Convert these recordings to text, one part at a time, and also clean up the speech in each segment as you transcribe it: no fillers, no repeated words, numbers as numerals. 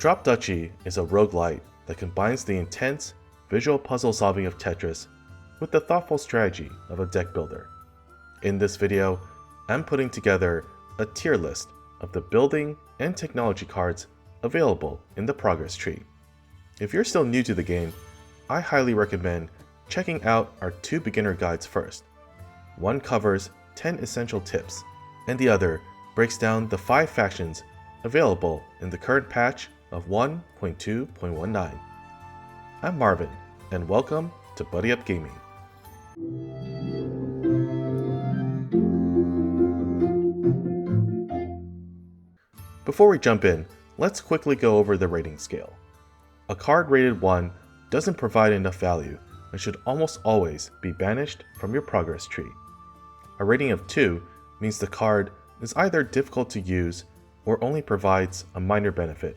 Drop Duchy is a roguelite that combines the intense, visual puzzle solving of Tetris with the thoughtful strategy of a deck builder. In this video, I'm putting together a tier list of the building and technology cards available in the progress tree. If you're still new to the game, I highly recommend checking out our 2 beginner guides first. One covers 10 essential tips, and the other breaks down the 5 factions available in the current patch of 1.2.19. I'm Marvin, and welcome to Buddy Up Gaming. Before we jump in, let's quickly go over the rating scale. A card rated 1 doesn't provide enough value and should almost always be banished from your progress tree. A rating of 2 means the card is either difficult to use or only provides a minor benefit.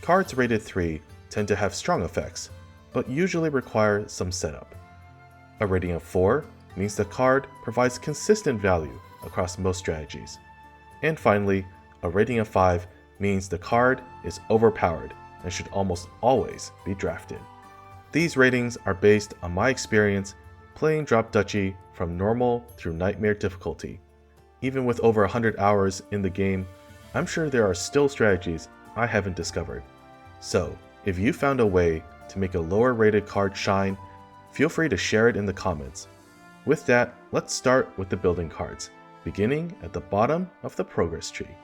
Cards rated 3 tend to have strong effects, but usually require some setup. A rating of 4 means the card provides consistent value across most strategies. And finally, a rating of 5 means the card is overpowered and should almost always be drafted. These ratings are based on my experience playing Drop Duchy from normal through nightmare difficulty. Even with over 100 hours in the game, I'm sure there are still strategies I haven't discovered. So, if you found a way to make a lower rated card shine, feel free to share it in the comments. With that, let's start with the building cards, beginning at the bottom of the progress tree.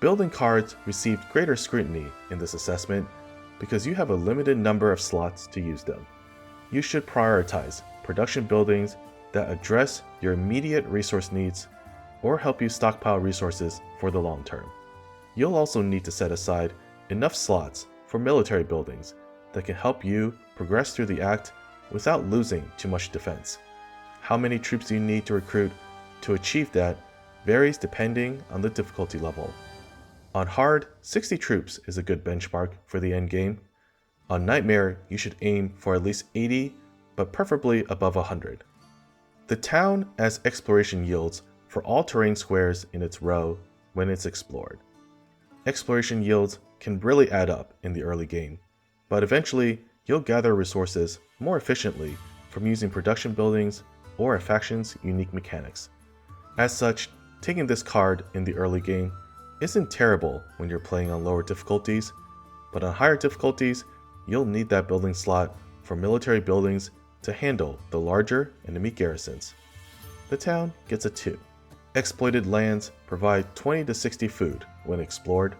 Building cards received greater scrutiny in this assessment because you have a limited number of slots to use them. You should prioritize production buildings that address your immediate resource needs or help you stockpile resources for the long term. You'll also need to set aside enough slots for military buildings that can help you progress through the act without losing too much defense. How many troops you need to recruit to achieve that varies depending on the difficulty level. On hard, 60 troops is a good benchmark for the endgame. On nightmare, you should aim for at least 80, but preferably above 100. The town has exploration yields for all terrain squares in its row when it's explored. Exploration yields can really add up in the early game, but eventually you'll gather resources more efficiently from using production buildings or a faction's unique mechanics. As such, taking this card in the early game isn't terrible when you're playing on lower difficulties, but on higher difficulties, you'll need that building slot for military buildings to handle the larger enemy garrisons. The town gets a 2. Exploited lands provide 20 to 60 food when explored.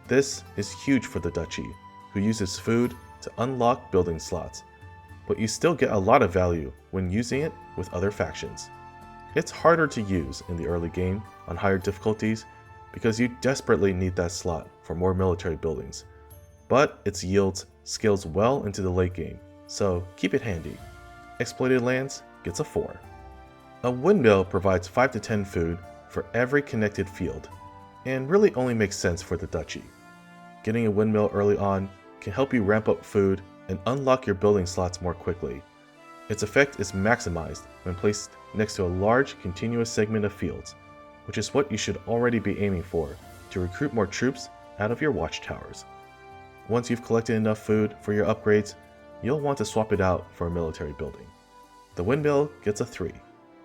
This is huge for the duchy, who uses food to unlock building slots, but you still get a lot of value when using it with other factions. It's harder to use in the early game on higher difficulties because you desperately need that slot for more military buildings, but its yields scales well into the late game, so keep it handy. Exploited lands gets a 4. A windmill provides 5 to 10 food for every connected field, and really only makes sense for the duchy. Getting a windmill early on can help you ramp up food and unlock your building slots more quickly. Its effect is maximized when placed next to a large continuous segment of fields, which is what you should already be aiming for to recruit more troops out of your watchtowers. Once you've collected enough food for your upgrades, you'll want to swap it out for a military building. The windmill gets a 3.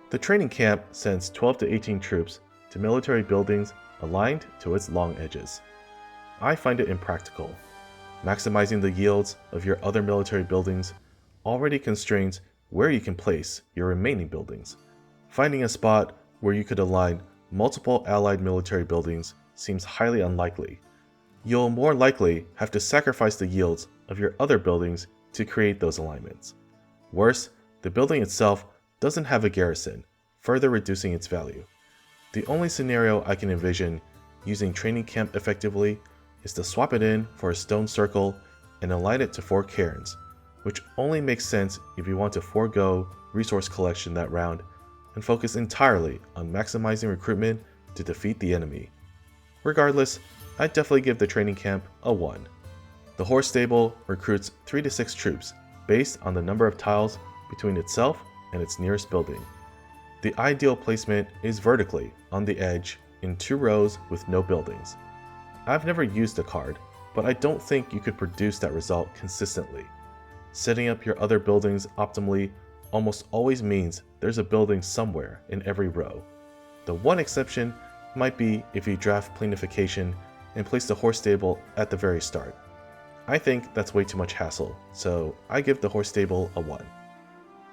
The training camp sends 12 to 18 troops to military buildings aligned to its long edges. I find it impractical. Maximizing the yields of your other military buildings already constrains where you can place your remaining buildings. Finding a spot where you could align multiple allied military buildings seems highly unlikely. You'll more likely have to sacrifice the yields of your other buildings to create those alignments. Worse, the building itself doesn't have a garrison, further reducing its value. The only scenario I can envision using training camp effectively is to swap it in for a stone circle and align it to 4 cairns, which only makes sense if you want to forego resource collection that round and focus entirely on maximizing recruitment to defeat the enemy. Regardless, I'd definitely give the training camp a 1. The horse stable recruits 3 to 6 troops based on the number of tiles between itself and its nearest building. The ideal placement is vertically on the edge in 2 rows with no buildings. I've never used the card, but I don't think you could produce that result consistently. Setting up your other buildings optimally almost always means there's a building somewhere in every row. The one exception might be if you draft planification and place the horse stable at the very start. I think that's way too much hassle, so I give the horse stable a 1.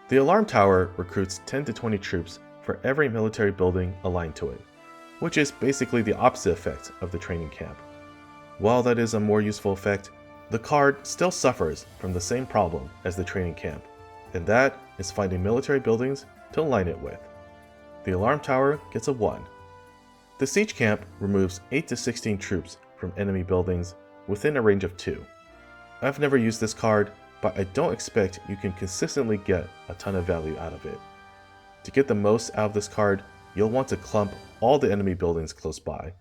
The alarm tower recruits 10 to 20 troops for every military building aligned to it, which is basically the opposite effect of the training camp. While that is a more useful effect, the card still suffers from the same problem as the training camp, and that is finding military buildings to align it with. The alarm tower gets a 1. The siege camp removes 8 to 16 troops from enemy buildings within a range of 2. I've never used this card, but I don't expect you can consistently get a ton of value out of it. To get the most out of this card, you'll want to clump all the enemy buildings close by,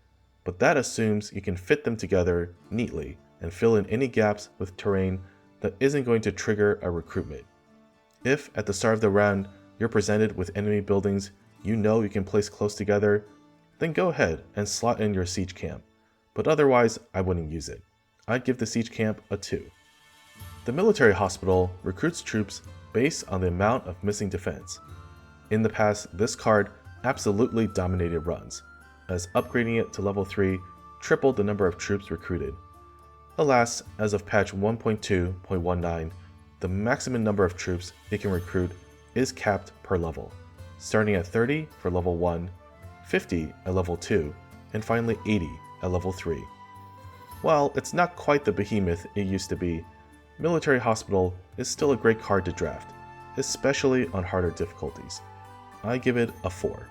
but that assumes you can fit them together neatly and fill in any gaps with terrain that isn't going to trigger a recruitment. If at the start of the round you're presented with enemy buildings you know you can place close together, then go ahead and slot in your siege camp, but otherwise I wouldn't use it. I'd give the siege camp a 2. The military hospital recruits troops based on the amount of missing defense. In the past, this card absolutely dominated runs, as upgrading it to level 3 tripled the number of troops recruited. Alas, as of patch 1.2.19, the maximum number of troops it can recruit is capped per level, starting at 30 for level 1, 50 at level 2, and finally 80 at level 3. While it's not quite the behemoth it used to be, Military Hospital is still a great card to draft, especially on harder difficulties. I give it a 4.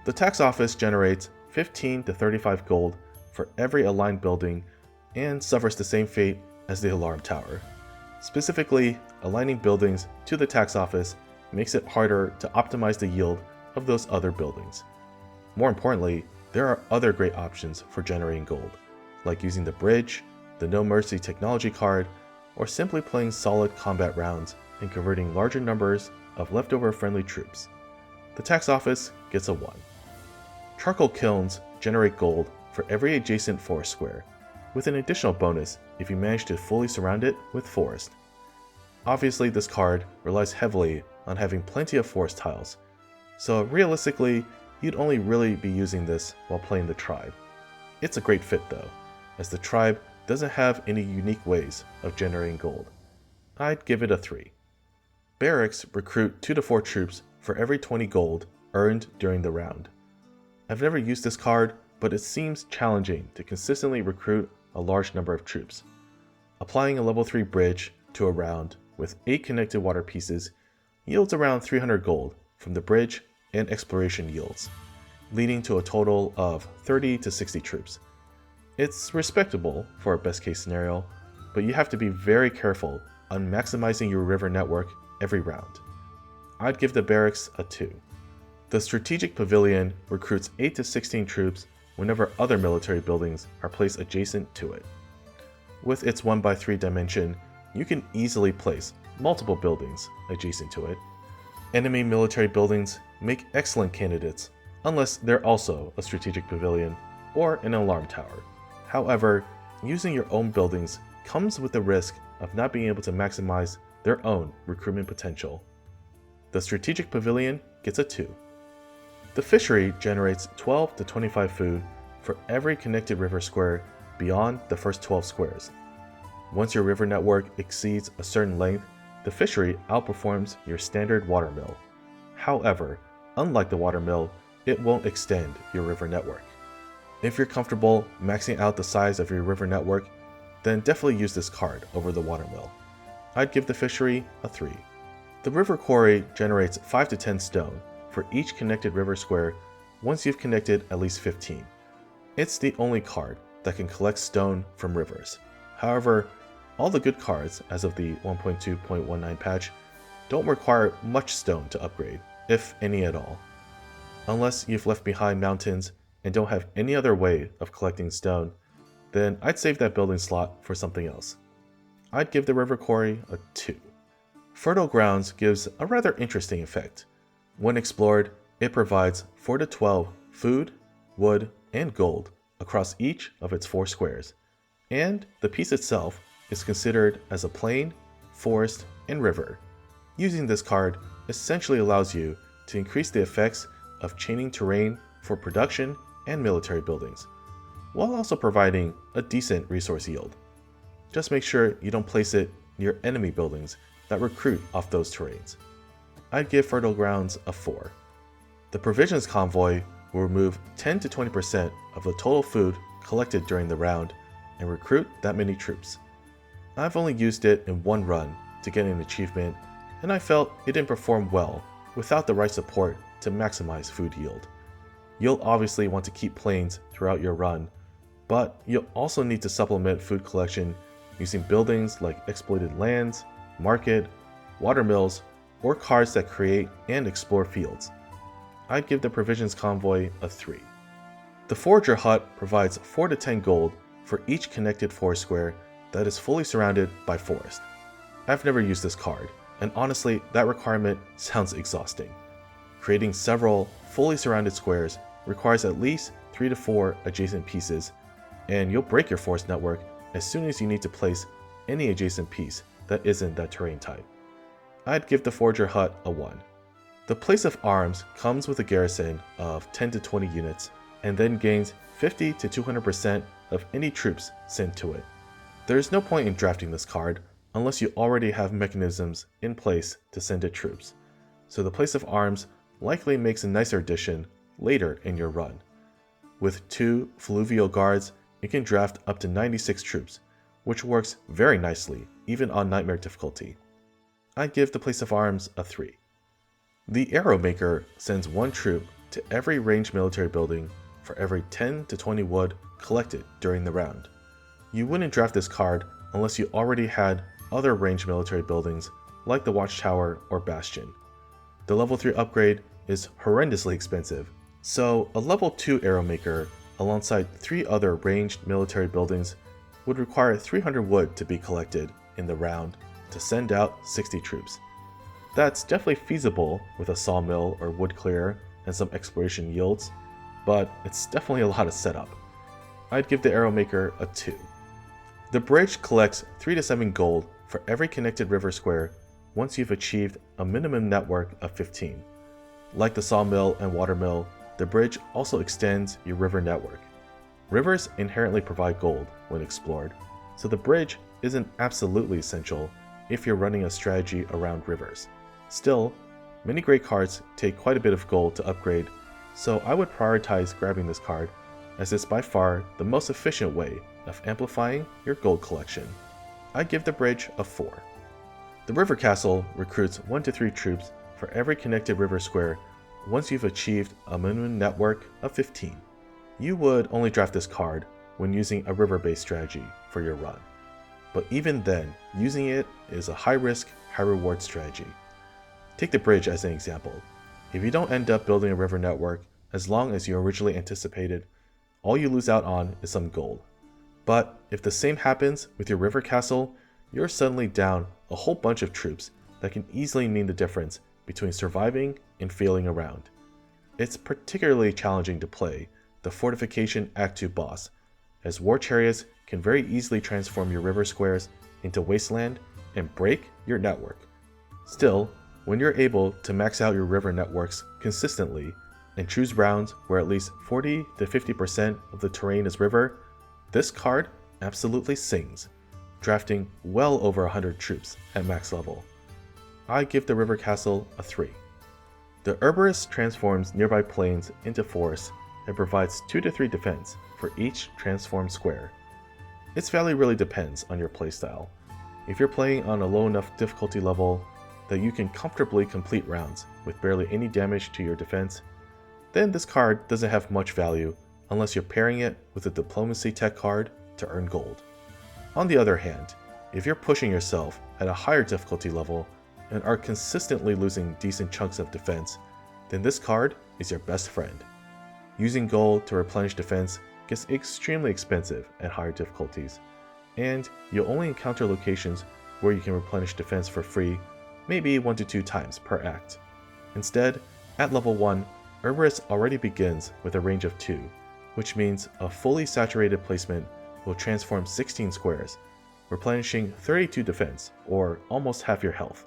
The tax office generates 15 to 35 gold for every aligned building and suffers the same fate as the alarm tower. Specifically, aligning buildings to the tax office makes it harder to optimize the yield of those other buildings. More importantly, there are other great options for generating gold, like using the bridge, the No Mercy technology card, or simply playing solid combat rounds and converting larger numbers of leftover friendly troops. The tax office gets a 1. Charcoal kilns generate gold for every adjacent forest square, with an additional bonus if you manage to fully surround it with forest. Obviously, this card relies heavily on having plenty of forest tiles, so realistically, you'd only really be using this while playing the tribe. It's a great fit though, as the tribe doesn't have any unique ways of generating gold. I'd give it a 3. Barracks recruit 2 to 4 troops for every 20 gold earned during the round. I've never used this card, but it seems challenging to consistently recruit a large number of troops. Applying a level 3 bridge to a round with 8 connected water pieces yields around 300 gold from the bridge and exploration yields, leading to a total of 30 to 60 troops. It's respectable for a best case scenario, but you have to be very careful on maximizing your river network every round. I'd give the barracks a 2. The strategic pavilion recruits 8 to 16 troops whenever other military buildings are placed adjacent to it. With its 1x3 dimension, you can easily place multiple buildings adjacent to it. Enemy military buildings make excellent candidates, unless they're also a strategic pavilion or an alarm tower. However, using your own buildings comes with the risk of not being able to maximize their own recruitment potential. The strategic pavilion gets a 2. The fishery generates 12 to 25 food for every connected river square beyond the first 12 squares. Once your river network exceeds a certain length, the fishery outperforms your standard watermill. However, unlike the watermill, it won't extend your river network. If you're comfortable maxing out the size of your river network, then definitely use this card over the watermill. I'd give the fishery a 3. The river quarry generates 5 to 10 stone for each connected river square once you've connected at least 15. It's the only card that can collect stone from rivers. However, all the good cards as of the 1.2.19 patch don't require much stone to upgrade, if any at all. Unless you've left behind mountains and don't have any other way of collecting stone, then I'd save that building slot for something else. I'd give the river quarry a 2. Fertile Grounds gives a rather interesting effect. When explored, it provides 4 to 12 food, wood, and gold across each of its 4 squares. and the piece itself is considered as a plain, forest, and river. Using this card essentially allows you to increase the effects of chaining terrain for production and military buildings, while also providing a decent resource yield. Just make sure you don't place it near enemy buildings that recruit off those terrains. I'd give Fertile Grounds a 4. The Provisions Convoy will remove 10 to 20% of the total food collected during the round and recruit that many troops. I've only used it in one run to get an achievement, and I felt it didn't perform well without the right support to maximize food yield. You'll obviously want to keep planes throughout your run, but you'll also need to supplement food collection using buildings like exploited lands, market, watermills, or cards that create and explore fields. I'd give the Provisions Convoy a 3. The Forager Hut provides 4 to 10 gold for each connected forest square that is fully surrounded by forest. I've never used this card, and honestly, that requirement sounds exhausting. Creating several fully surrounded squares requires at least 3 to 4 adjacent pieces, and you'll break your forest network as soon as you need to place any adjacent piece that isn't that terrain type. I'd give the Forager Hut a 1. The Place of Arms comes with a garrison of 10 to 20 units and then gains 50 to 200% of any troops sent to it. There is no point in drafting this card unless you already have mechanisms in place to send it troops, so the Place of Arms likely makes a nicer addition later in your run. With 2 Fluvial Guards, you can draft up to 96 troops, which works very nicely even on Nightmare difficulty. I'd give the Place of Arms a 3. The Arrow Maker sends 1 troop to every ranged military building for every 10 to 20 wood collected during the round. You wouldn't draft this card unless you already had other ranged military buildings like the Watchtower or Bastion. The level 3 upgrade is horrendously expensive, so a level 2 Arrow Maker alongside 3 other ranged military buildings would require 300 wood to be collected in the round to send out 60 troops. That's definitely feasible with a sawmill or wood clearer and some exploration yields, but it's definitely a lot of setup. I'd give the Arrow Maker a 2. The bridge collects 3 to 7 gold for every connected river square once you've achieved a minimum network of 15. Like the sawmill and watermill, the bridge also extends your river network. Rivers inherently provide gold when explored, so the bridge isn't absolutely essential if you're running a strategy around rivers. Still, many great cards take quite a bit of gold to upgrade, so I would prioritize grabbing this card, as it's by far the most efficient way of amplifying your gold collection. I give the bridge a 4. The River Castle recruits 1 to 3 troops for every connected river square once you've achieved a minimum network of 15. You would only draft this card when using a river-based strategy for your run, but even then, using it is a high-risk, high-reward strategy. Take the bridge as an example. If you don't end up building a river network as long as you originally anticipated, all you lose out on is some gold. But if the same happens with your river castle, you're suddenly down a whole bunch of troops that can easily mean the difference between surviving and failing a round. It's particularly challenging to play the Fortification Act 2 boss, as war chariots can very easily transform your river squares into wasteland and break your network. Still, when you're able to max out your river networks consistently and choose rounds where at least 40 to 50% of the terrain is river, this card absolutely sings, drafting well over 100 troops at max level. I give the River Castle a 3. The Herborist transforms nearby plains into forests and provides 2 to 3 defense for each transformed square. Its value really depends on your playstyle. If you're playing on a low enough difficulty level that you can comfortably complete rounds with barely any damage to your defense, then this card doesn't have much value unless you're pairing it with a Diplomacy Tech card to earn gold. On the other hand, if you're pushing yourself at a higher difficulty level and are consistently losing decent chunks of defense, then this card is your best friend. Using gold to replenish defense gets extremely expensive at higher difficulties, and you'll only encounter locations where you can replenish defense for free maybe 1 to 2 times per act. Instead, at level 1, Herborist already begins with a range of 2, which means a fully saturated placement will transform 16 squares, replenishing 32 defense, or almost half your health.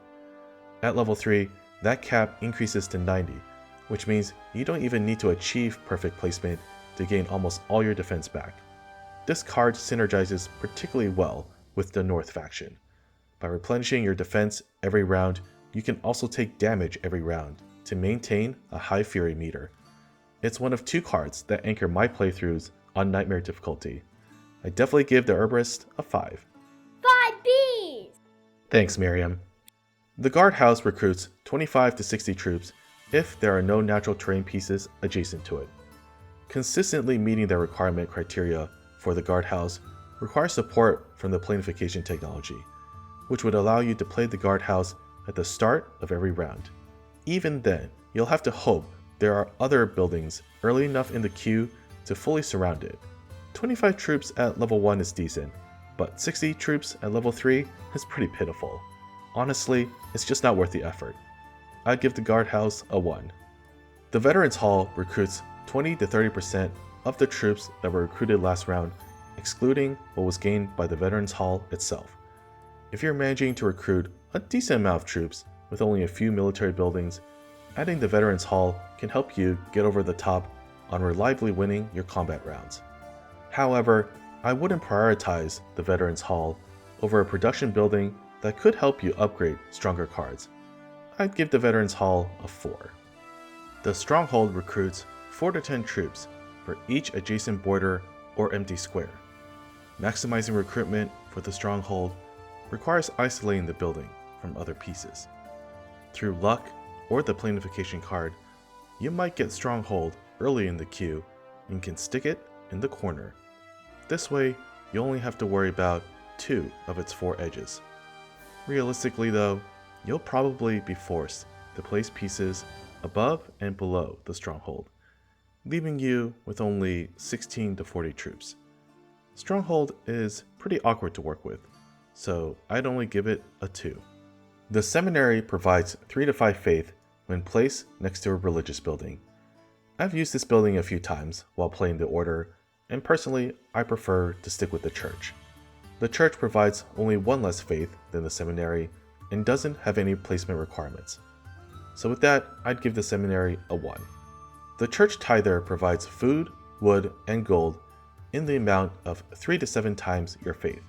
At level 3, that cap increases to 90, which means you don't even need to achieve perfect placement to gain almost all your defense back. This card synergizes particularly well with the North faction. By replenishing your defense every round, you can also take damage every round to maintain a high fury meter. It's one of 2 cards that anchor my playthroughs on Nightmare difficulty. I definitely give the Herborist a 5. 5Bs! Thanks, Miriam. The guardhouse recruits 25 to 60 troops if there are no natural terrain pieces adjacent to it. Consistently meeting the requirement criteria for the guardhouse requires support from the planification technology, which would allow you to play the guardhouse at the start of every round. Even then, you'll have to hope there are other buildings early enough in the queue to fully surround it. 25 troops at level 1 is decent, but 60 troops at level 3 is pretty pitiful. Honestly, it's just not worth the effort. I'd give the guardhouse a 1. The Veterans Hall recruits 20 to 30% of the troops that were recruited last round, excluding what was gained by the Veterans Hall itself. If you're managing to recruit a decent amount of troops with only a few military buildings, adding the Veterans Hall can help you get over the top on reliably winning your combat rounds. However, I wouldn't prioritize the Veterans Hall over a production building that could help you upgrade stronger cards. I'd give the Veterans Hall a 4. The Stronghold recruits 4 to 10 troops for each adjacent border or empty square. Maximizing recruitment for the Stronghold requires isolating the building from other pieces. Through luck or the planification card, you might get Stronghold early in the queue and can stick it in the corner. This way, you only have to worry about 2 of its 4 edges. Realistically though, you'll probably be forced to place pieces above and below the Stronghold, leaving you with only 16 to 40 troops. Stronghold is pretty awkward to work with, so I'd only give it a 2. The Seminary provides 3 to 5 faith when placed next to a religious building. I've used this building a few times while playing the Order, and personally I prefer to stick with the Church. The Church provides only 1 less faith than the Seminary and doesn't have any placement requirements. So with that, I'd give the Seminary a 1. The Church Tither provides food, wood, and gold in the amount of 3 to 7 times your faith.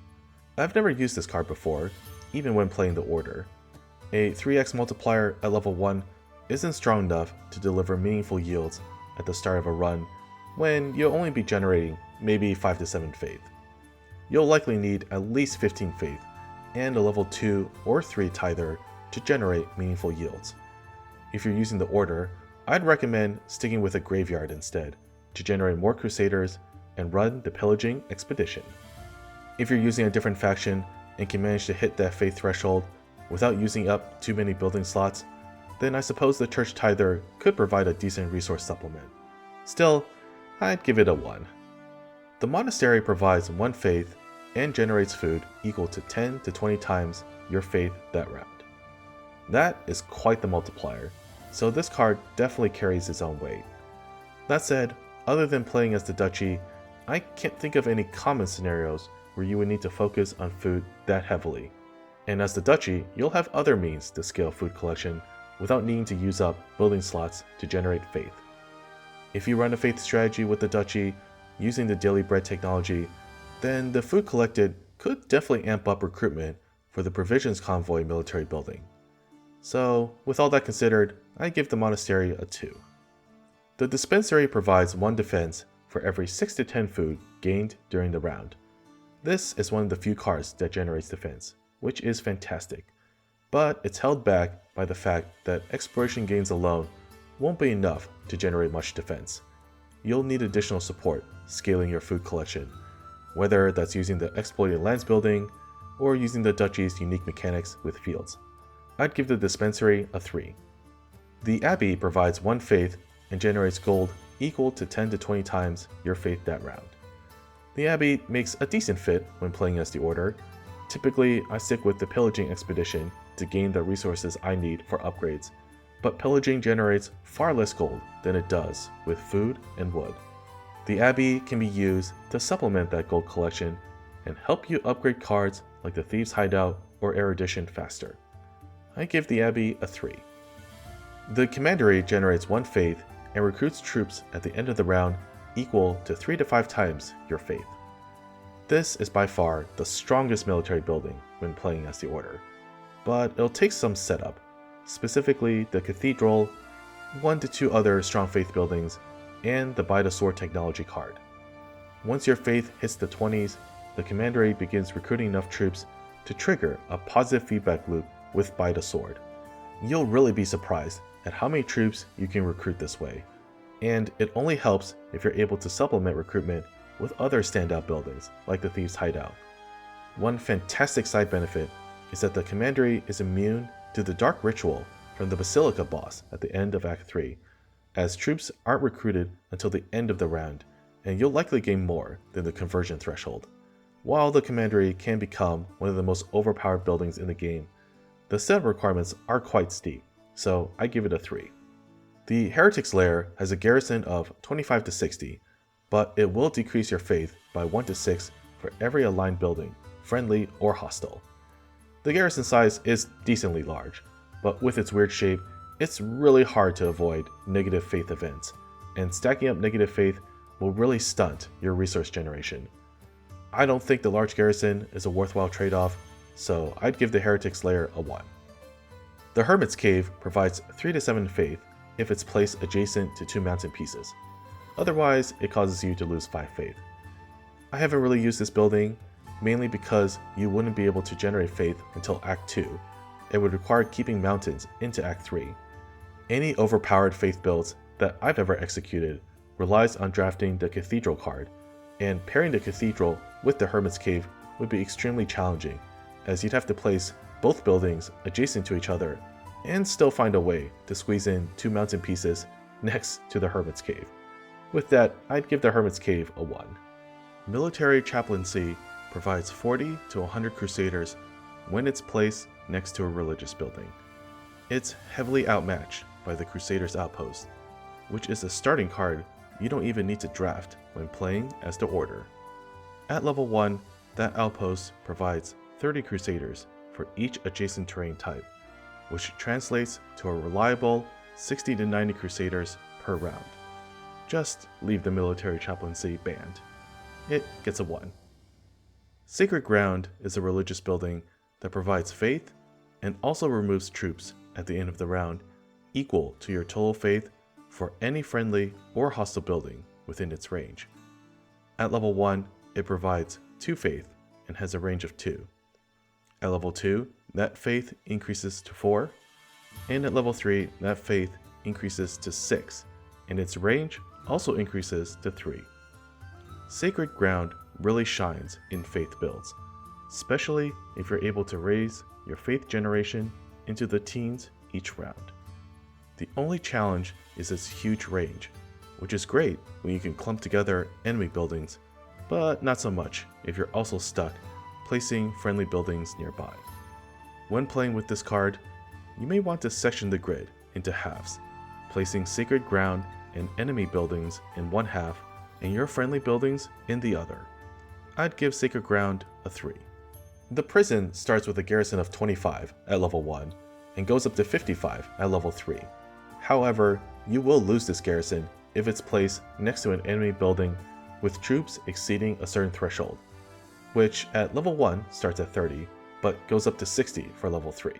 I've never used this card before, even when playing the Order. A 3x multiplier at level 1 isn't strong enough to deliver meaningful yields at the start of a run when you'll only be generating maybe 5 to 7 faith. You'll likely need at least 15 faith and a level 2 or 3 Tither to generate meaningful yields. If you're using the Order, I'd recommend sticking with a graveyard instead to generate more Crusaders and run the Pillaging Expedition. If you're using a different faction and can manage to hit that faith threshold without using up too many building slots, then I suppose the Church Tither could provide a decent resource supplement. Still, I'd give it a 1. The Monastery provides 1 faith and generates food equal to 10 to 20 times your faith that round. That is quite the multiplier, so this card definitely carries its own weight. That said, other than playing as the Duchy, I can't think of any common scenarios where you would need to focus on food that heavily. And as the Duchy, you'll have other means to scale food collection without needing to use up building slots to generate faith. If you run a faith strategy with the Duchy using the Daily Bread technology, then the food collected could definitely amp up recruitment for the Provisions Convoy military building. So, with all that considered, I give the Monastery a 2. The Dispensary provides 1 defense for every 6 to 10 food gained during the round. This is one of the few cards that generates defense, which is fantastic, but it's held back by the fact that exploration gains alone won't be enough to generate much defense. You'll need additional support scaling your food collection, whether that's using the Exploited Lands building or using the Duchy's unique mechanics with fields. I'd give the Dispensary a 3. The Abbey provides 1 faith and generates gold equal to 10 to 20 times your faith that round. The Abbey makes a decent fit when playing as the Order. Typically, I stick with the Pillaging Expedition to gain the resources I need for upgrades, but Pillaging generates far less gold than it does with food and wood. The Abbey can be used to supplement that gold collection and help you upgrade cards like the Thieves Hideout or Erudition faster. I give the Abbey a 3. The Commandery generates 1 faith and recruits troops at the end of the round equal to 3 to 5 times your faith. This is by far the strongest military building when playing as the Order, but it'll take some setup, specifically the Cathedral, 1 to 2 other strong faith buildings, and the By the Sword technology card. Once your faith hits the 20s, the Commandery begins recruiting enough troops to trigger a positive feedback loop with By the Sword. You'll really be surprised at how many troops you can recruit this way, and it only helps if you're able to supplement recruitment with other standout buildings like the Thieves Hideout. One fantastic side benefit is that the Commandery is immune to the Dark Ritual from the Basilica boss at the end of Act 3, as troops aren't recruited until the end of the round, and you'll likely gain more than the conversion threshold. While the Commandery can become one of the most overpowered buildings in the game, the setup requirements are quite steep, so I give it a 3. The Heretics Lair has a garrison of 25 to 60, but it will decrease your faith by 1 to 6 for every aligned building, friendly or hostile. The garrison size is decently large, but with its weird shape, it's really hard to avoid negative faith events, and stacking up negative faith will really stunt your resource generation. I don't think the large garrison is a worthwhile trade-off, so I'd give the Heretics Lair a 1. The Hermit's Cave provides 3 to 7 faith if it's placed adjacent to 2 mountain pieces. Otherwise, it causes you to lose 5 faith. I haven't really used this building, mainly because you wouldn't be able to generate faith until Act 2. It would require keeping mountains into Act 3. Any overpowered faith builds that I've ever executed relies on drafting the Cathedral card, and pairing the Cathedral with the Hermit's Cave would be extremely challenging, as you'd have to place both buildings adjacent to each other and still find a way to squeeze in 2 mountain pieces next to the Hermit's Cave. With that, I'd give the Hermit's Cave a 1. Military Chaplaincy provides 40 to 100 Crusaders when it's placed next to a religious building. It's heavily outmatched by the Crusaders Outpost, which is a starting card you don't even need to draft when playing as the Order. At level 1, that outpost provides 30 Crusaders for each adjacent terrain type, which translates to a reliable 60 to 90 Crusaders per round. Just leave the Military Chaplaincy banned. It gets a 1. Sacred Ground is a religious building that provides faith and also removes troops at the end of the round equal to your total faith for any friendly or hostile building within its range. At level 1, it provides 2 faith and has a range of 2. At level 2, that faith increases to 4, and at level 3, that faith increases to 6, and its range also increases to 3. Sacred Ground really shines in faith builds, especially if you're able to raise your faith generation into the teens each round. The only challenge is its huge range, which is great when you can clump together enemy buildings, but not so much if you're also stuck placing friendly buildings nearby. When playing with this card, you may want to section the grid into halves, placing Sacred Ground and enemy buildings in one half and your friendly buildings in the other. I'd give Sacred Ground a 3. The prison starts with a garrison of 25 at level 1 and goes up to 55 at level 3. However, you will lose this garrison if it's placed next to an enemy building with troops exceeding a certain threshold, which at level 1 starts at 30 but goes up to 60 for level 3.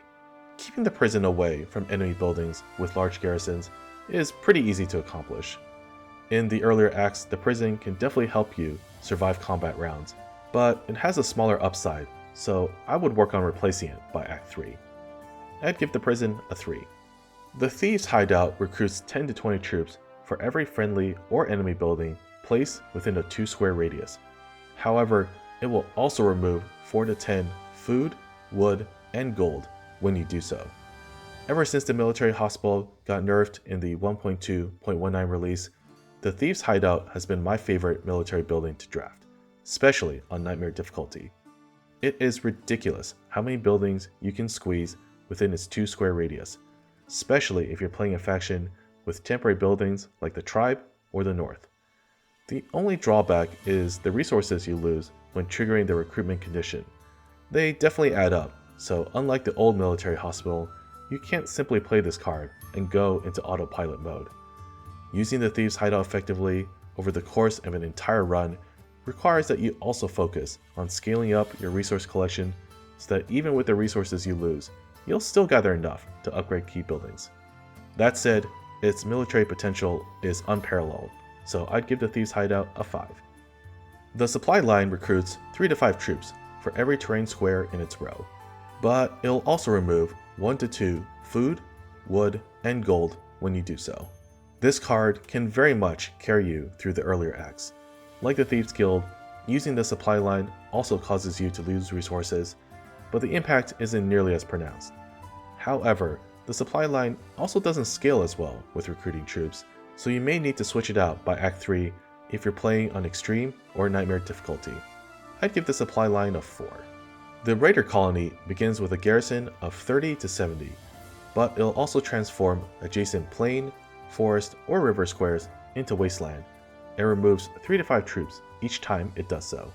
Keeping the prison away from enemy buildings with large garrisons is pretty easy to accomplish. In the earlier acts, the prison can definitely help you survive combat rounds, but it has a smaller upside, so I would work on replacing it by Act 3. I'd give the prison a 3. The Thieves Hideout recruits 10 to 20 troops for every friendly or enemy building placed within a 2 square radius. However, it will also remove 4 to 10 food, wood, and gold when you do so. Ever since the military hospital got nerfed in the 1.2.19 release, the Thieves Hideout has been my favorite military building to draft, especially on Nightmare difficulty. It is ridiculous how many buildings you can squeeze within its 2 square radius, especially if you're playing a faction with temporary buildings like the Tribe or the North. The only drawback is the resources you lose when triggering the recruitment condition. They definitely add up, so unlike the old military hospital, you can't simply play this card and go into autopilot mode. Using the Thieves Hideout effectively over the course of an entire run requires that you also focus on scaling up your resource collection so that even with the resources you lose, you'll still gather enough to upgrade key buildings. That said, its military potential is unparalleled, so I'd give the Thieves Hideout a 5. The supply line recruits 3 to 5 troops for every terrain square in its row, but it'll also remove 1 to 2 food, wood, and gold when you do so. This card can very much carry you through the earlier acts. Like the Thieves Guild, using the supply line also causes you to lose resources, but the impact isn't nearly as pronounced. However, the supply line also doesn't scale as well with recruiting troops, so you may need to switch it out by Act 3 if you're playing on Extreme or Nightmare difficulty. I'd give the supply line a 4. The Raider colony begins with a garrison of 30 to 70, but it'll also transform adjacent plain, forest, or river squares into wasteland, and removes 3 to 5 troops each time it does so.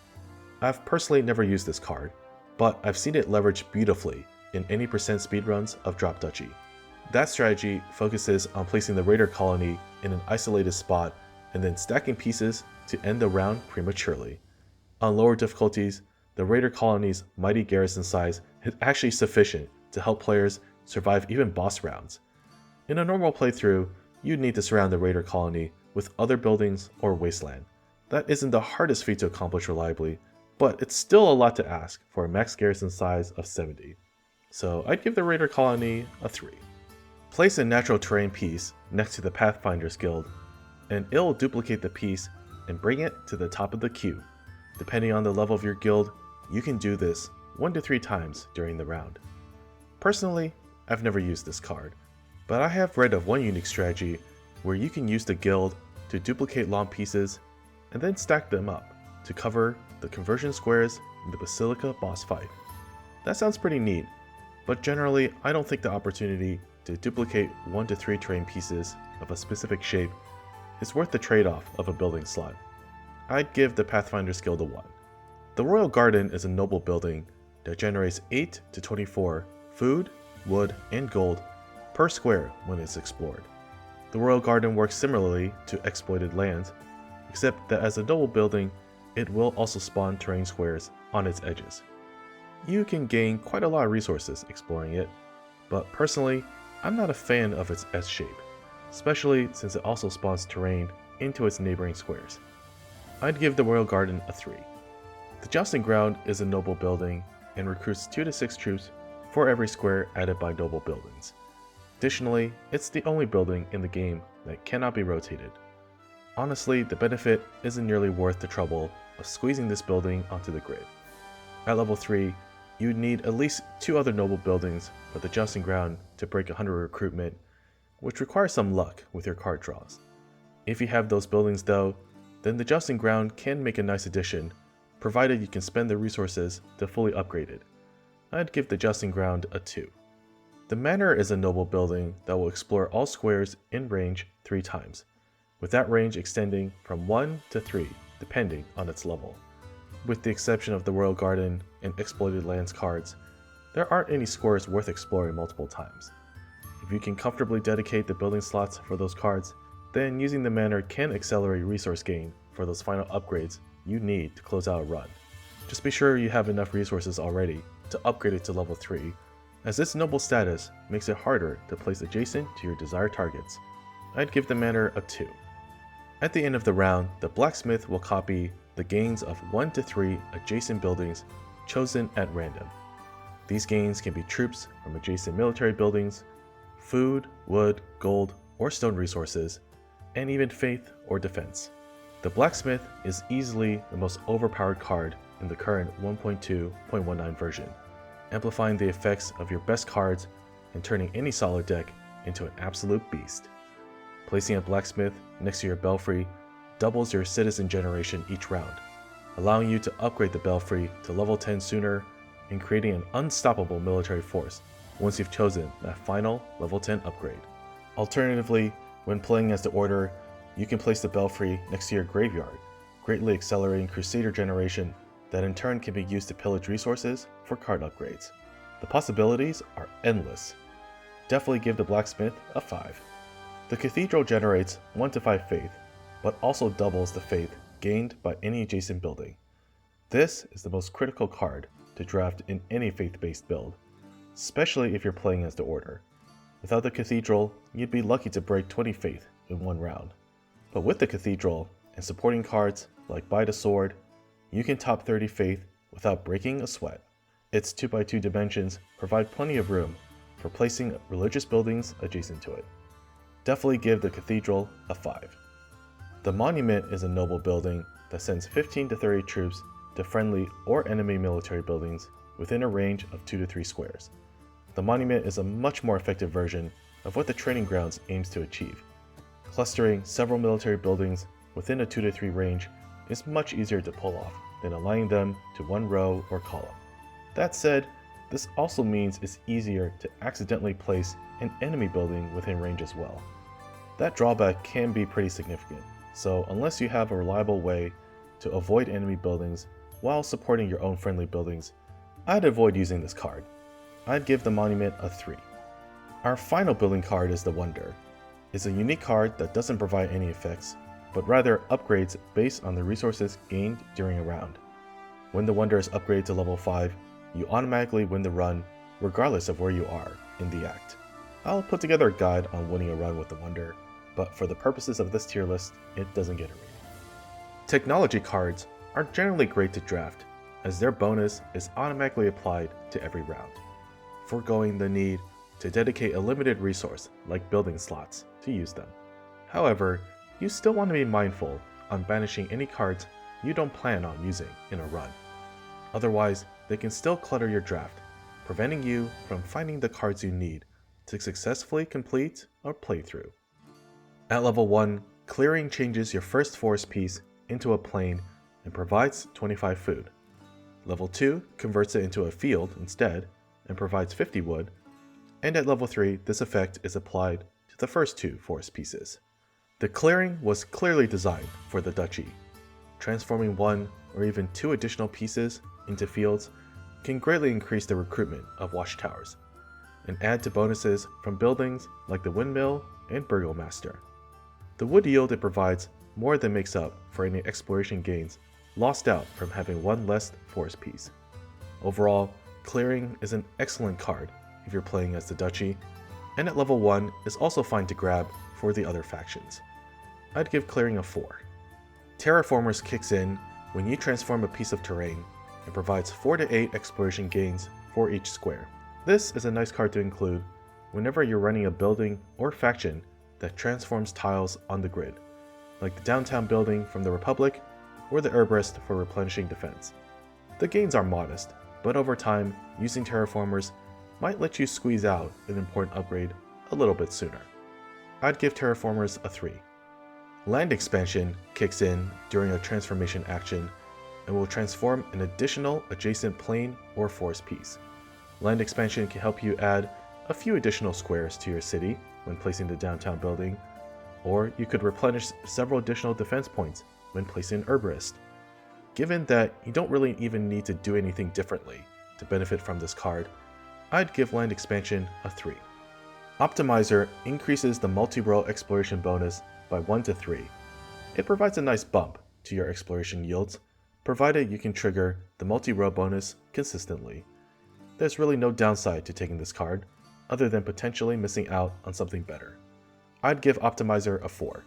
I've personally never used this card, but I've seen it leveraged beautifully in any percent speedruns of Drop Duchy. That strategy focuses on placing the Raider colony in an isolated spot and then stacking pieces to end the round prematurely. On lower difficulties, the Raider colony's mighty garrison size is actually sufficient to help players survive even boss rounds. In a normal playthrough, you'd need to surround the Raider colony with other buildings or wasteland. That isn't the hardest feat to accomplish reliably, but it's still a lot to ask for a max garrison size of 70. So I'd give the Raider colony a 3. Place a natural terrain piece next to the Pathfinders Guild, and it'll duplicate the piece and bring it to the top of the queue. Depending on the level of your guild, you can do this 1 to 3 times during the round. Personally, I've never used this card, but I have read of one unique strategy where you can use the guild to duplicate long pieces and then stack them up to cover the conversion squares in the Basilica boss fight. That sounds pretty neat, but generally I don't think the opportunity to duplicate 1 to 3 terrain pieces of a specific shape is worth the trade-off of a building slot. I'd give the Pathfinders Guild a 1. The Royal Garden is a noble building that generates 8 to 24 food, wood, and gold per square when it's explored. The Royal Garden works similarly to exploited lands, except that as a noble building, it will also spawn terrain squares on its edges. You can gain quite a lot of resources exploring it, but personally, I'm not a fan of its S shape, especially since it also spawns terrain into its neighboring squares. I'd give the Royal Garden a 3. The Jousting Ground is a noble building and recruits 2 to 6 troops for every square added by noble buildings. Additionally, it's the only building in the game that cannot be rotated. Honestly, the benefit isn't nearly worth the trouble of squeezing this building onto the grid. At level 3, you'd need at least 2 other noble buildings for the Jousting Ground to break 100 recruitment, which requires some luck with your card draws. If you have those buildings though, then the Jousting Ground can make a nice addition, provided you can spend the resources to fully upgrade it. I'd give the Jousting Ground a 2. The Manor is a noble building that will explore all squares in range 3 times, with that range extending from 1 to 3 depending on its level. With the exception of the Royal Garden and Exploited Lands cards, there aren't any squares worth exploring multiple times. If you can comfortably dedicate the building slots for those cards, then using the Manor can accelerate resource gain for those final upgrades you need to close out a run. Just be sure you have enough resources already to upgrade it to level 3, as its noble status makes it harder to place adjacent to your desired targets. I'd give the Manor a 2. At the end of the round, the Blacksmith will copy the gains of 1 to 3 adjacent buildings chosen at random. These gains can be troops from adjacent military buildings, food, wood, gold, or stone resources, and even faith or defense. The Blacksmith is easily the most overpowered card in the current 1.2.19 version, amplifying the effects of your best cards and turning any solid deck into an absolute beast. Placing a Blacksmith next to your Belfry doubles your citizen generation each round, allowing you to upgrade the Belfry to level 10 sooner and creating an unstoppable military force once you've chosen that final level 10 upgrade. Alternatively, when playing as the Order, You can place the belfry next to your graveyard, greatly accelerating Crusader generation that in turn can be used to pillage resources for card upgrades. The possibilities are endless. Definitely give the Blacksmith a 5. The Cathedral generates 1 to 5 faith, but also doubles the faith gained by any adjacent building. This is the most critical card to draft in any faith-based build, especially if you're playing as the Order. Without the Cathedral, you'd be lucky to break 20 faith in one round. But with the Cathedral and supporting cards like Buy the Sword, you can top 30 faith without breaking a sweat. Its 2x2 dimensions provide plenty of room for placing religious buildings adjacent to it. Definitely give the Cathedral a 5. The Monument is a noble building that sends 15 to 30 troops to friendly or enemy military buildings within a range of 2 to 3 squares. The Monument is a much more effective version of what the Training Grounds aims to achieve. Clustering several military buildings within a 2 to 3 range is much easier to pull off than aligning them to one row or column. That said, this also means it's easier to accidentally place an enemy building within range as well. That drawback can be pretty significant, so unless you have a reliable way to avoid enemy buildings while supporting your own friendly buildings, I'd avoid using this card. I'd give the Monument a 3. Our final building card is the Wonder. It's a unique card that doesn't provide any effects, but rather upgrades based on the resources gained during a round. When the Wonder is upgraded to level 5, you automatically win the run regardless of where you are in the act. I'll put together a guide on winning a run with the Wonder, but for the purposes of this tier list, it doesn't get a rating. Technology cards are generally great to draft, as their bonus is automatically applied to every round, foregoing the need to dedicate a limited resource like building slots to use them. However, you still want to be mindful on banishing any cards you don't plan on using in a run. Otherwise, they can still clutter your draft, preventing you from finding the cards you need to successfully complete a playthrough. At level 1, clearing changes your first forest piece into a plain and provides 25 food. Level 2 converts it into a field instead and provides 50 wood, and at level 3 this effect is applied to the first 2 forest pieces. The clearing was clearly designed for the Duchy. Transforming 1 or even 2 additional pieces into fields can greatly increase the recruitment of watchtowers, and add to bonuses from buildings like the Windmill and Burgomaster. The wood yield it provides more than makes up for any exploration gains lost out from having one less forest piece. Overall, clearing is an excellent card if you're playing as the Duchy, and at level 1 is also fine to grab for the other factions. I'd give clearing a 4. Terraformers kicks in when you transform a piece of terrain and provides 4 to 8 exploration gains for each square. This is a nice card to include whenever you're running a building or faction that transforms tiles on the grid, like the downtown building from the Republic or the Herborist for replenishing defense. The gains are modest, but over time, using Terraformers might let you squeeze out an important upgrade a little bit sooner. I'd give Terraformers a 3. Land expansion kicks in during a transformation action and will transform an additional adjacent plain or forest piece. Land expansion can help you add a few additional squares to your city when placing the downtown building, or you could replenish several additional defense points when placing an Herborist. Given that you don't really even need to do anything differently to benefit from this card, I'd give Land Expansion a 3. Optimizer increases the multi-row exploration bonus by 1 to 3. It provides a nice bump to your exploration yields, provided you can trigger the multi-row bonus consistently. There's really no downside to taking this card, other than potentially missing out on something better. I'd give Optimizer a 4.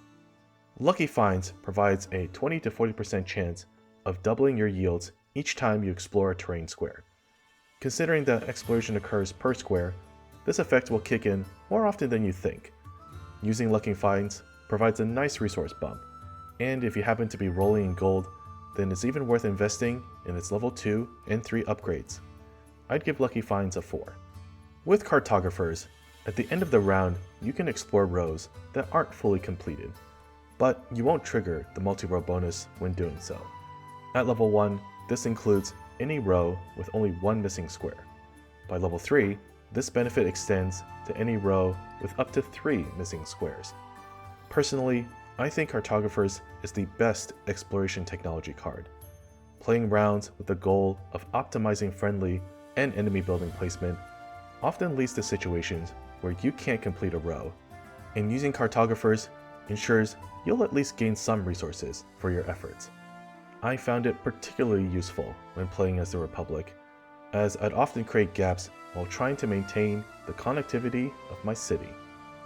Lucky Finds provides a 20 to 40% chance of doubling your yields each time you explore a terrain square. Considering that exploration occurs per square, this effect will kick in more often than you think. Using Lucky Finds provides a nice resource bump, and if you happen to be rolling in gold, then it's even worth investing in its level 2 and 3 upgrades. I'd give Lucky Finds a 4. With Cartographers, at the end of the round you can explore rows that aren't fully completed, but you won't trigger the multi-row bonus when doing so. At level 1, this includes any row with only one missing square. By level 3, this benefit extends to any row with up to 3 missing squares. Personally, I think Cartographers is the best exploration technology card. Playing rounds with the goal of optimizing friendly and enemy building placement often leads to situations where you can't complete a row, and using Cartographers ensures you'll at least gain some resources for your efforts. I found it particularly useful when playing as the Republic, as I'd often create gaps while trying to maintain the connectivity of my city.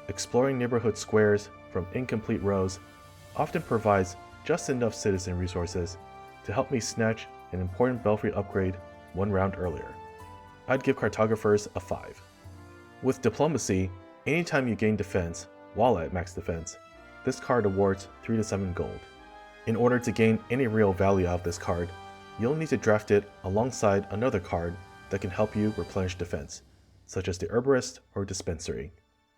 Exploring neighborhood squares from incomplete rows often provides just enough citizen resources to help me snatch an important belfry upgrade one round earlier. I'd give Cartographers a 5. With Diplomacy, anytime you gain defense while at max defense, this card awards 3 to 7 gold. In order to gain any real value out of this card, you'll need to draft it alongside another card that can help you replenish defense, such as the Herborist or Dispensary.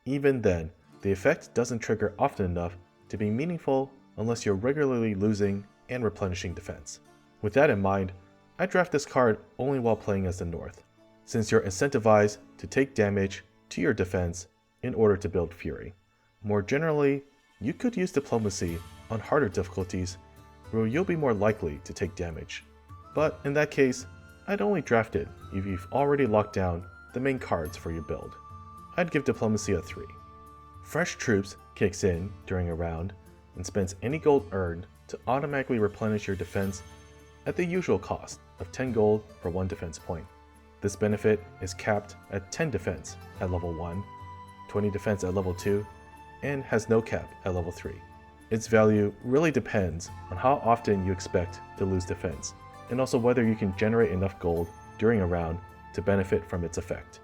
Even then, the effect doesn't trigger often enough to be meaningful unless you're regularly losing and replenishing defense. With that in mind, I draft this card only while playing as the North, since you're incentivized to take damage to your defense in order to build Fury. More generally, you could use Diplomacy on harder difficulties where you'll be more likely to take damage. But in that case, I'd only draft it if you've already locked down the main cards for your build. I'd give Diplomacy a 3. Fresh Troops kicks in during a round and spends any gold earned to automatically replenish your defense at the usual cost of 10 gold for 1 defense point. This benefit is capped at 10 defense at level 1, 20 defense at level 2, and has no cap at level 3. Its value really depends on how often you expect to lose defense, and also whether you can generate enough gold during a round to benefit from its effect.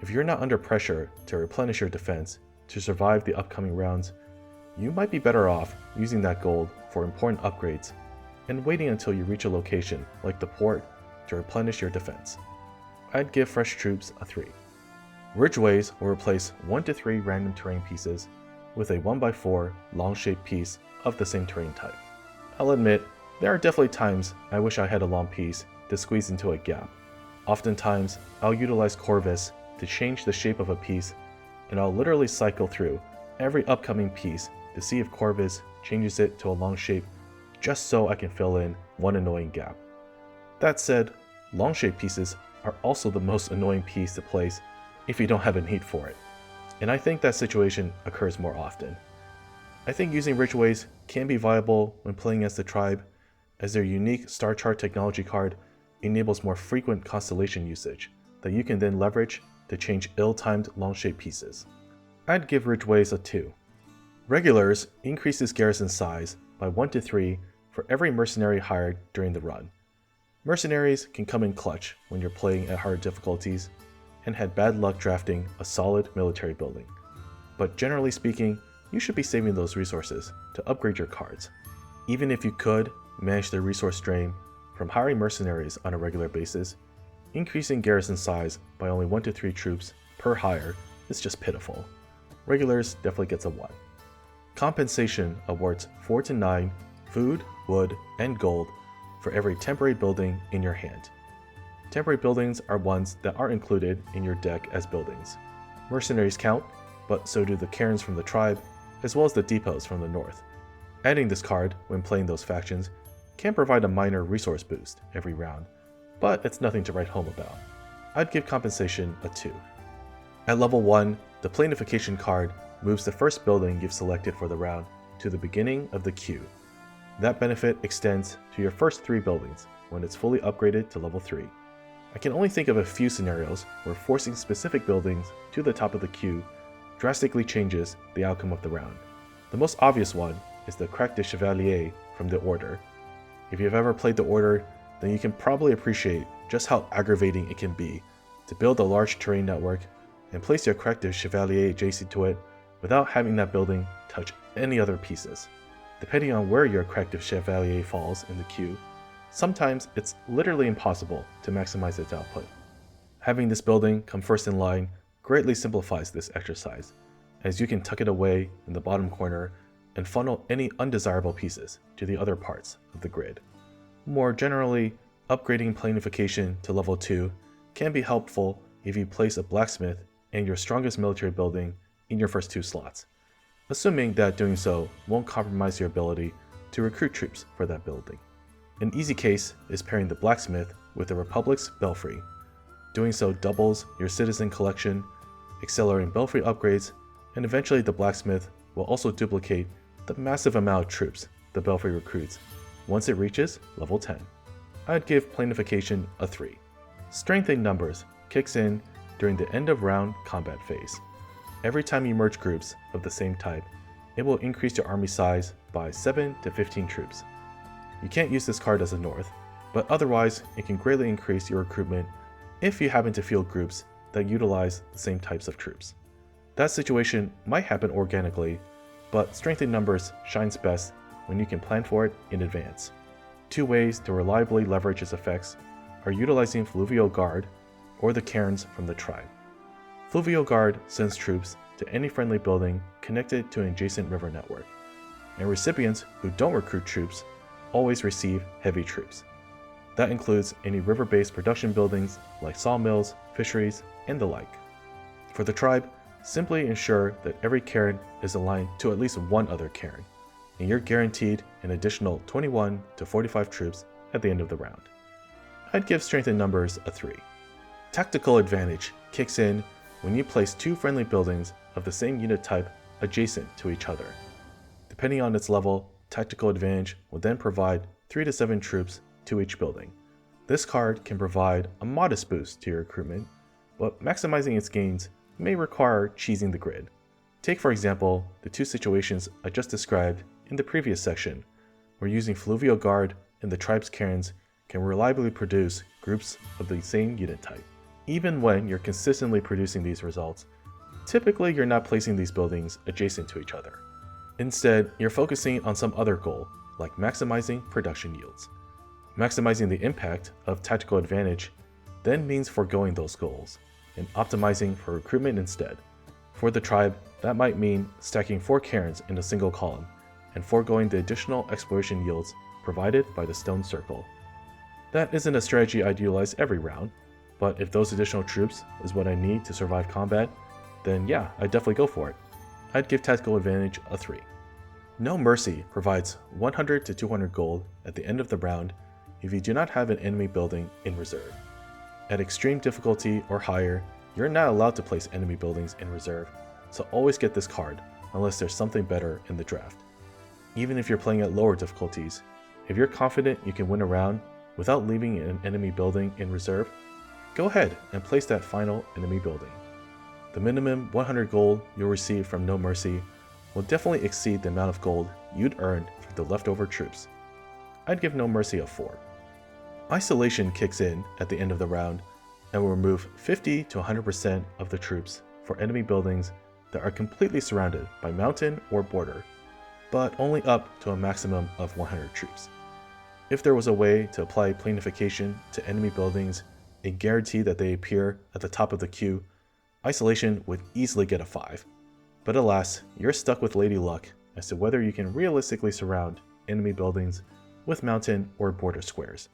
If you're not under pressure to replenish your defense to survive the upcoming rounds, you might be better off using that gold for important upgrades and waiting until you reach a location like the port to replenish your defense. I'd give Fresh Troops a 3. Ridgeways will replace 1 to 3 random terrain pieces with a 1x4 long-shaped piece of the same terrain type. I'll admit, there are definitely times I wish I had a long piece to squeeze into a gap. Oftentimes, I'll utilize Corvus to change the shape of a piece, and I'll literally cycle through every upcoming piece to see if Corvus changes it to a long shape just so I can fill in one annoying gap. That said, long-shaped pieces are also the most annoying piece to place if you don't have a need for it, and I think that situation occurs more often. I think using Ridgeways can be viable when playing as the tribe, as their unique star chart technology card enables more frequent constellation usage that you can then leverage to change ill-timed long-shaped pieces. I'd give Ridgeways a 2. Regulars increases garrison size by 1 to 3 for every mercenary hired during the run. Mercenaries can come in clutch when you're playing at hard difficulties and had bad luck drafting a solid military building. But generally speaking, you should be saving those resources to upgrade your cards. Even if you could manage the resource drain from hiring mercenaries on a regular basis, increasing garrison size by only 1 to 3 troops per hire is just pitiful. Regulars definitely gets a 1. Compensation awards 4 to 9 food, wood, and gold for every temporary building in your hand. Temporary buildings are ones that aren't included in your deck as buildings. Mercenaries count, but so do the cairns from the tribe, as well as the depots from the north. Adding this card when playing those factions can provide a minor resource boost every round, but it's nothing to write home about. I'd give compensation a 2. At level 1, the planification card moves the first building you've selected for the round to the beginning of the queue. That benefit extends to your first 3 buildings when it's fully upgraded to level 3. I can only think of a few scenarios where forcing specific buildings to the top of the queue drastically changes the outcome of the round. The most obvious one is the Crac de Chevalier from the Order. If you've ever played the Order, then you can probably appreciate just how aggravating it can be to build a large terrain network and place your Crac de Chevalier adjacent to it without having that building touch any other pieces. Depending on where your Crac de Chevalier falls in the queue, sometimes it's literally impossible to maximize its output. Having this building come first in line greatly simplifies this exercise, as you can tuck it away in the bottom corner and funnel any undesirable pieces to the other parts of the grid. More generally, upgrading planification to level 2 can be helpful if you place a blacksmith and your strongest military building in your first 2 slots. assuming that doing so won't compromise your ability to recruit troops for that building. An easy case is pairing the Blacksmith with the Republic's Belfry. Doing so doubles your citizen collection, accelerating Belfry upgrades, and eventually the Blacksmith will also duplicate the massive amount of troops the Belfry recruits once it reaches level 10. I'd give Planification a 3. Strength in numbers kicks in during the end of round combat phase. Every time you merge groups of the same type, it will increase your army size by 7 to 15 troops. You can't use this card as a North, but otherwise it can greatly increase your recruitment if you happen to field groups that utilize the same types of troops. That situation might happen organically, but strength in numbers shines best when you can plan for it in advance. 2 ways to reliably leverage its effects are utilizing Fluvial Guard or the cairns from the tribe. Fluvial Guard sends troops to any friendly building connected to an adjacent river network, and recipients who don't recruit troops always receive heavy troops. That includes any river-based production buildings like sawmills, fisheries, and the like. For the tribe, simply ensure that every cairn is aligned to at least one other cairn, and you're guaranteed an additional 21 to 45 troops at the end of the round. I'd give strength in numbers a 3. Tactical advantage kicks in when you place 2 friendly buildings of the same unit type adjacent to each other. Depending on its level, tactical advantage will then provide 3 to 7 troops to each building. This card can provide a modest boost to your recruitment, but maximizing its gains may require cheesing the grid. Take for example the 2 situations I just described in the previous section, where using Fluvial Guard and the tribe's cairns can reliably produce groups of the same unit type. Even when you're consistently producing these results, typically you're not placing these buildings adjacent to each other. Instead, you're focusing on some other goal, like maximizing production yields. Maximizing the impact of tactical advantage then means foregoing those goals and optimizing for recruitment instead. For the tribe, that might mean stacking 4 cairns in a single column and foregoing the additional exploration yields provided by the stone circle. That isn't a strategy I'd utilize every round, but if those additional troops is what I need to survive combat, then yeah, I'd definitely go for it. I'd give tactical advantage a 3. No Mercy provides 100 to 200 gold at the end of the round if you do not have an enemy building in reserve. At extreme difficulty or higher, you're not allowed to place enemy buildings in reserve, so always get this card unless there's something better in the draft. Even if you're playing at lower difficulties, if you're confident you can win a round without leaving an enemy building in reserve, go ahead and place that final enemy building. The minimum 100 gold you'll receive from No Mercy will definitely exceed the amount of gold you'd earned from the leftover troops. I'd give No Mercy a 4. Isolation kicks in at the end of the round and will remove 50 to 100% of the troops for enemy buildings that are completely surrounded by mountain or border, but only up to a maximum of 100 troops. If there was a way to apply planification to enemy buildings and guarantee that they appear at the top of the queue, Isolation would easily get a 5. But alas, you're stuck with Lady Luck as to whether you can realistically surround enemy buildings with mountain or border squares.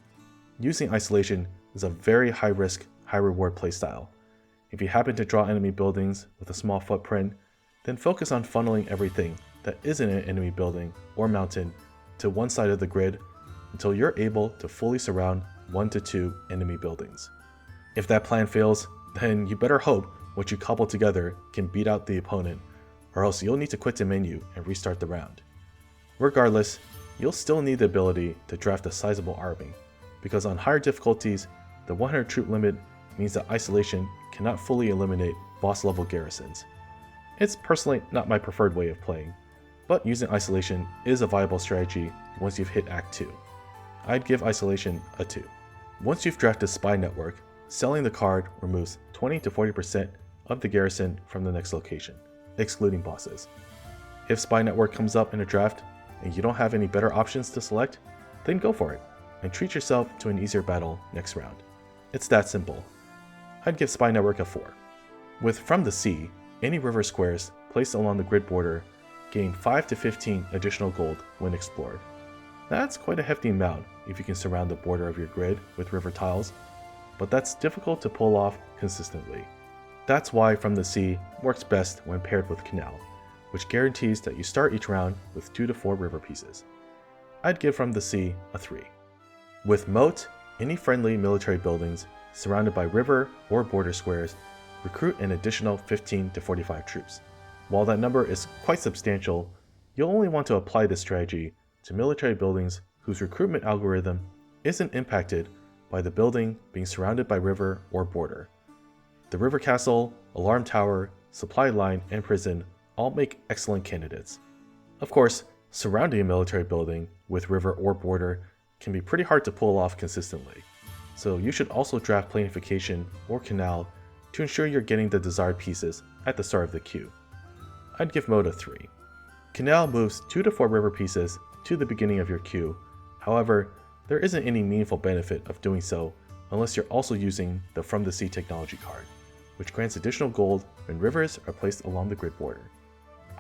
Using Isolation is a very high risk, high reward playstyle. If you happen to draw enemy buildings with a small footprint, then focus on funneling everything that isn't an enemy building or mountain to one side of the grid until you're able to fully surround 1 to 2 enemy buildings. If that plan fails, then you better hope what you cobble together can beat out the opponent, or else you'll need to quit the menu and restart the round. Regardless, you'll still need the ability to draft a sizable army, because on higher difficulties, the 100 troop limit means that Isolation cannot fully eliminate boss level garrisons. It's personally not my preferred way of playing, but using Isolation is a viable strategy once you've hit Act 2. I'd give Isolation a 2. Once you've drafted Spy Network, selling the card removes 20 to 40% of the garrison from the next location, excluding bosses. If Spy Network comes up in a draft and you don't have any better options to select, then go for it and treat yourself to an easier battle next round. It's that simple. I'd give Spy Network a 4. With From the Sea, any river squares placed along the grid border gain 5 to 15 additional gold when explored. That's quite a hefty amount if you can surround the border of your grid with river tiles, but that's difficult to pull off consistently. That's why From the Sea works best when paired with Canal, which guarantees that you start each round with 2 to 4 river pieces. I'd give From the Sea a 3. With Moat, any friendly military buildings surrounded by river or border squares recruit an additional 15 to 45 troops. While that number is quite substantial, you'll only want to apply this strategy to military buildings whose recruitment algorithm isn't impacted by the building being surrounded by river or border. The river castle, alarm tower, supply line, and prison all make excellent candidates. Of course, surrounding a military building with river or border can be pretty hard to pull off consistently, so you should also draft planification or canal to ensure you're getting the desired pieces at the start of the queue. I'd give Moat a 3. Canal moves 2 to 4 river pieces to the beginning of your queue, however, there isn't any meaningful benefit of doing so unless you're also using the From the Sea technology card, which grants additional gold when rivers are placed along the grid border.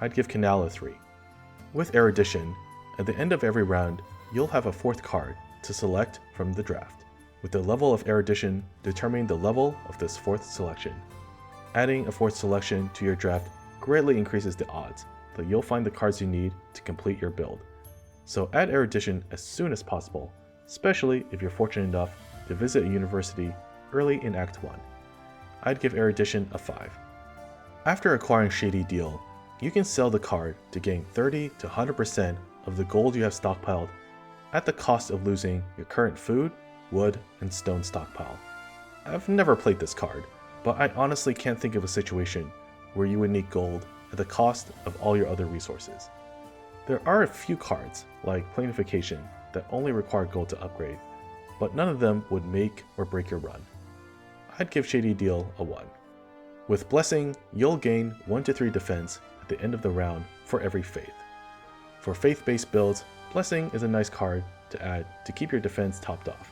I'd give Canal a 3. With Erudition, at the end of every round, you'll have a 4th card to select from the draft, with the level of Erudition determining the level of this 4th selection. Adding a 4th selection to your draft greatly increases the odds that you'll find the cards you need to complete your build. So add Erudition as soon as possible, especially if you're fortunate enough to visit a university early in Act 1. I'd give Erudition a 5. After acquiring Shady Deal, you can sell the card to gain 30 to 100% of the gold you have stockpiled at the cost of losing your current food, wood, and stone stockpile. I've never played this card, but I honestly can't think of a situation where you would need gold at the cost of all your other resources. There are a few cards, like Planification, that only require gold to upgrade, but none of them would make or break your run. I'd give Shady Deal a 1. With Blessing, you'll gain 1 to 3 defense at the end of the round for every faith. For faith-based builds, Blessing is a nice card to add to keep your defense topped off.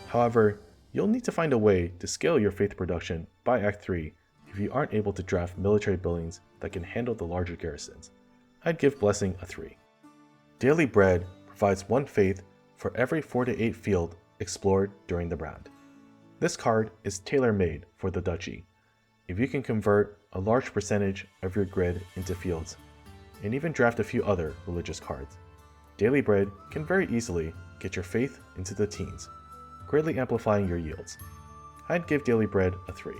However, you'll need to find a way to scale your faith production by Act 3 if you aren't able to draft military buildings that can handle the larger garrisons. I'd give Blessing a 3. Daily Bread provides 1 faith for every 4 to 8 field explored during the round. This card is tailor-made for the Duchy. If you can convert a large percentage of your grid into fields, and even draft a few other religious cards, Daily Bread can very easily get your faith into the teens, greatly amplifying your yields. I'd give Daily Bread a 3.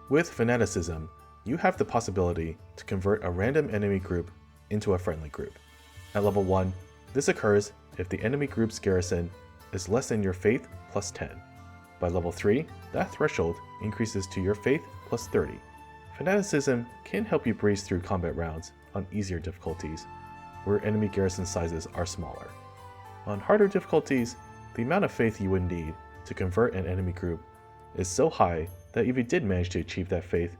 With Fanaticism, you have the possibility to convert a random enemy group into a friendly group. At level 1, this occurs if the enemy group's garrison is less than your faith plus 10. By level 3, that threshold increases to your faith plus 30. Fanaticism can help you breeze through combat rounds on easier difficulties, where enemy garrison sizes are smaller. On harder difficulties, the amount of faith you would need to convert an enemy group is so high that if you did manage to achieve that faith,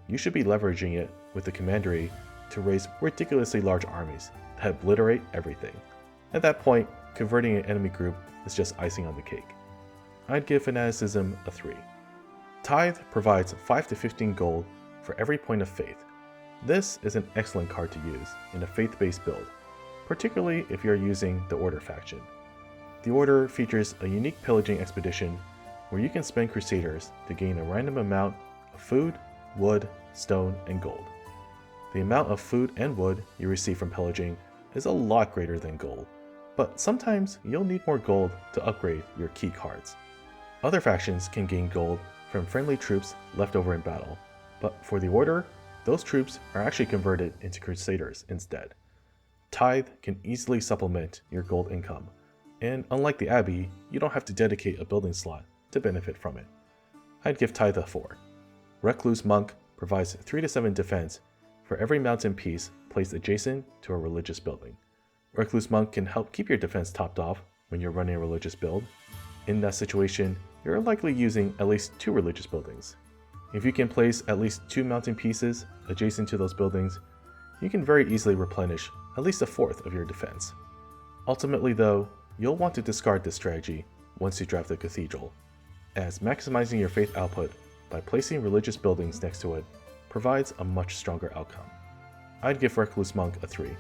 you should be leveraging it with the Commandery to raise ridiculously large armies that obliterate everything. At that point, converting an enemy group is just icing on the cake. I'd give Fanaticism a 3. Tithe provides 5 to 15 gold for every point of faith. This is an excellent card to use in a faith-based build, particularly if you're using the Order faction. The Order features a unique pillaging expedition where you can spend Crusaders to gain a random amount of food, wood, stone, and gold. The amount of food and wood you receive from pillaging is a lot greater than gold, but sometimes you'll need more gold to upgrade your key cards. Other factions can gain gold from friendly troops left over in battle, but for the Order, those troops are actually converted into Crusaders instead. Tithe can easily supplement your gold income, and unlike the Abbey, you don't have to dedicate a building slot to benefit from it. I'd give Tithe a 4. Recluse Monk provides 3 to 7 defense for every mountain piece placed adjacent to a religious building. Recluse Monk can help keep your defense topped off when you're running a religious build. In that situation, you're likely using at least 2 religious buildings. If you can place at least 2 mountain pieces adjacent to those buildings, you can very easily replenish at least a 4th of your defense. Ultimately though, you'll want to discard this strategy once you draft the Cathedral, as maximizing your faith output by placing religious buildings next to it provides a much stronger outcome. I'd give Recluse Monk a 3.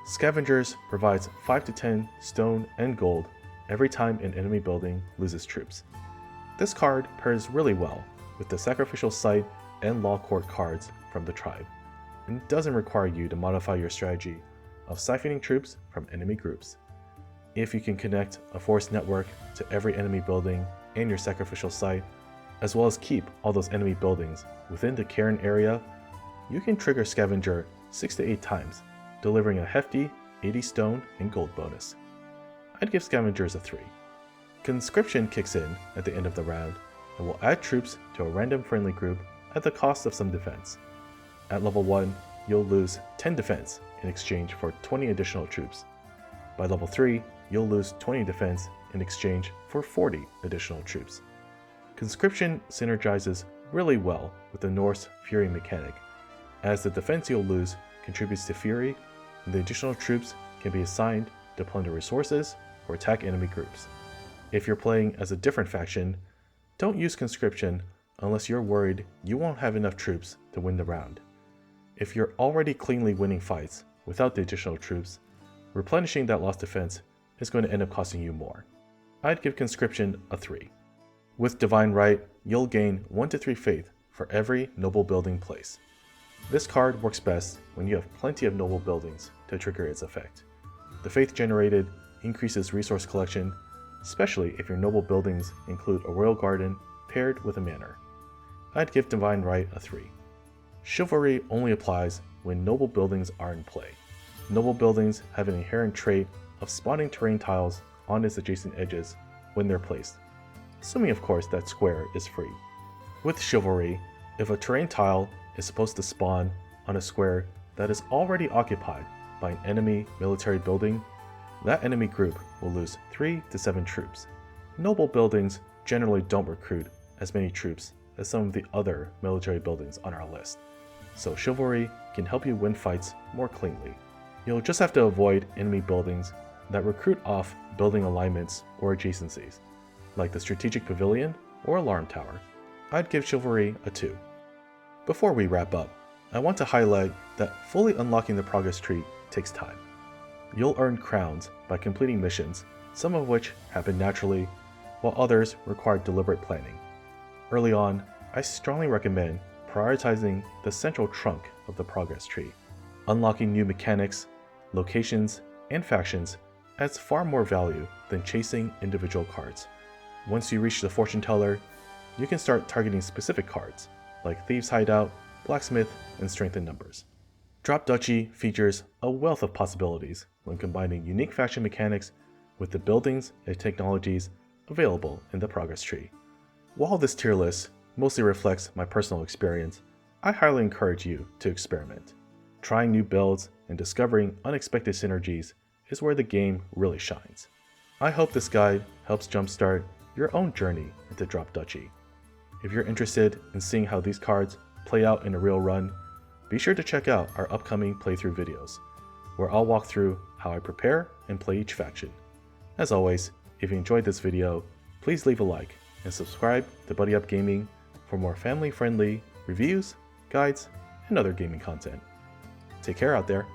Scavengers provides 5 to 10 stone and gold every time an enemy building loses troops. This card pairs really well with the Sacrificial Site and Law Court cards from the tribe. and doesn't require you to modify your strategy of siphoning troops from enemy groups. If you can connect a force network to every enemy building and your sacrificial site, as well as keep all those enemy buildings within the Cairn area, you can trigger Scavenger 6 to 8 times, delivering a hefty 80 stone and gold bonus. I'd give Scavengers a 3. Conscription kicks in at the end of the round and will add troops to a random friendly group at the cost of some defense. At level 1, you'll lose 10 defense in exchange for 20 additional troops. By level 3, you'll lose 20 defense in exchange for 40 additional troops. Conscription synergizes really well with the Norse Fury mechanic, as the defense you'll lose contributes to Fury, and the additional troops can be assigned to plunder resources or attack enemy groups. If you're playing as a different faction, don't use Conscription unless you're worried you won't have enough troops to win the round. If you're already cleanly winning fights without the additional troops, replenishing that lost defense is going to end up costing you more. I'd give Conscription a 3. With Divine Right, you'll gain 1 to 3 faith for every noble building place. This card works best when you have plenty of noble buildings to trigger its effect. The faith generated increases resource collection, especially if your noble buildings include a royal garden paired with a manor. I'd give Divine Right a 3. Chivalry only applies when noble buildings are in play. Noble buildings have an inherent trait of spawning terrain tiles on its adjacent edges when they're placed, assuming of course that square is free. With Chivalry, if a terrain tile is supposed to spawn on a square that is already occupied by an enemy military building, that enemy group will lose 3 to 7 troops. Noble buildings generally don't recruit as many troops as some of the other military buildings on our list, so Chivalry can help you win fights more cleanly. You'll just have to avoid enemy buildings that recruit off building alignments or adjacencies, like the Strategic Pavilion or Alarm Tower. I'd give Chivalry a 2. Before we wrap up, I want to highlight that fully unlocking the progress tree takes time. You'll earn crowns by completing missions, some of which happen naturally, while others require deliberate planning. Early on, I strongly recommend prioritizing the central trunk of the progress tree. Unlocking new mechanics, locations, and factions adds far more value than chasing individual cards. Once you reach the Fortune Teller, you can start targeting specific cards, like Thieves Hideout, Blacksmith, and Strength in Numbers. Drop Duchy features a wealth of possibilities when combining unique faction mechanics with the buildings and technologies available in the progress tree. While this tier list mostly reflects my personal experience, I highly encourage you to experiment. Trying new builds and discovering unexpected synergies is where the game really shines. I hope this guide helps jumpstart your own journey into Drop Duchy. If you're interested in seeing how these cards play out in a real run, be sure to check out our upcoming playthrough videos, where I'll walk through how I prepare and play each faction. As always, if you enjoyed this video, please leave a like and subscribe to Buddy Up Gaming for more family-friendly reviews, guides, and other gaming content. Take care out there.